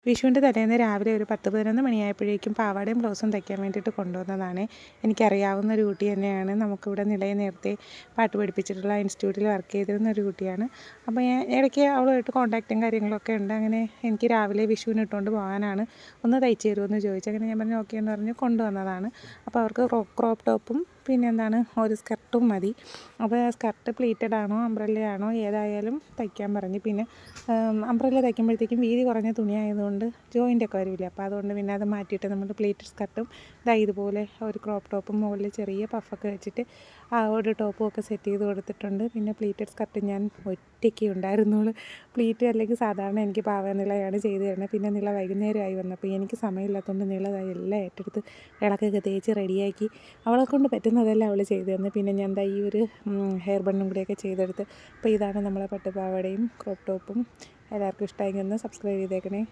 വിഷുവിൻ്റെ തലേന്ന് രാവിലെ ഒരു 10-11 മണിയായപ്പോഴേക്കും പാവാടയും ബ്ലൗസും തയ്ക്കാൻ വേണ്ടിയിട്ട് കൊണ്ടുവന്നതാണ്. എനിക്കറിയാവുന്ന ഒരു കുട്ടി തന്നെയാണ്. നമുക്കിവിടെ നിലയെ നേരത്തെ പാട്ട് പഠിപ്പിച്ചിട്ടുള്ള ഇൻസ്റ്റിറ്റ്യൂട്ടിൽ വർക്ക് ചെയ്തിരുന്ന ഒരു കുട്ടിയാണ്. അപ്പോൾ ഞാൻ ഇടയ്ക്ക് അവളുമായിട്ട് കോൺടാക്റ്റും കാര്യങ്ങളൊക്കെ ഉണ്ട്. അങ്ങനെ എനിക്ക് രാവിലെ വിഷുവിന് ഇട്ടുകൊണ്ട് പോകാനാണ്, ഒന്ന് തയ്ച്ചു തരുമെന്ന് ചോദിച്ചു. അങ്ങനെ ഞാൻ പറഞ്ഞു ഓക്കെ എന്ന് പറഞ്ഞ് കൊണ്ടുവന്നതാണ്. അപ്പോൾ അവർക്ക് ക്രോപ്പ് ടോപ്പും പിന്നെ ഒരു സ്കർട്ടും മതി. അപ്പോൾ സ്കർട്ട് പ്ലീറ്റഡ് ആണോ അംബ്രല്ലയാണോ ഏതായാലും തയ്ക്കാൻ പറഞ്ഞ്. പിന്നെ അംബ്രല്ല തയ്ക്കുമ്പോഴത്തേക്കും വീതി കുറഞ്ഞ തുണിയായതുകൊണ്ട് ജോയിൻ്റൊക്കെ വരില്ല. അപ്പോൾ അതുകൊണ്ട് പിന്നെ അത് മാറ്റിയിട്ട് നമ്മൾ പ്ലീറ്റഡ് സ്കർട്ടും ഇതുപോലെ ഒരു ക്രോപ്പ് ടോപ്പും മുകളിൽ ചെറിയ പഫൊക്കെ വെച്ചിട്ട് ആ ഒരു ടോപ്പും ഒക്കെ സെറ്റ് ചെയ്ത് കൊടുത്തിട്ടുണ്ട്. പിന്നെ പ്ലീറ്റഡ് സ്കർട്ട് ഞാൻ ഒറ്റയ്ക്ക് ഉണ്ടായിരുന്നുള്ളൂ. പ്ലീറ്റ് അല്ലെങ്കിൽ സാധാരണ എനിക്ക് നിളയാണ് ചെയ്ത് തരുന്നത്. പിന്നെ നിള വൈകുന്നേരമായി വന്നപ്പോൾ എനിക്ക് സമയമില്ലാത്തതുകൊണ്ട് നിള എല്ലാം ഏറ്റെടുത്ത് വിളക്കൊക്കെ തേച്ച് റെഡിയാക്കി അവളെ കൊണ്ട് പറ്റുന്നതെല്ലാം അവൾ ചെയ്തു തന്നു. പിന്നെ ഞാൻ ഈ ഒരു ഹെയർ ബണ്ണും കൂടെയൊക്കെ ചെയ്തെടുത്ത്. അപ്പോൾ ഇതാണ് നമ്മളെ പട്ടുപാവാടയും ക്രോപ്പ് ടോപ്പും. എല്ലാവർക്കും ഇഷ്ടമായെങ്കിൽ ഒന്ന് സബ്സ്ക്രൈബ് ചെയ്തേക്കണേ.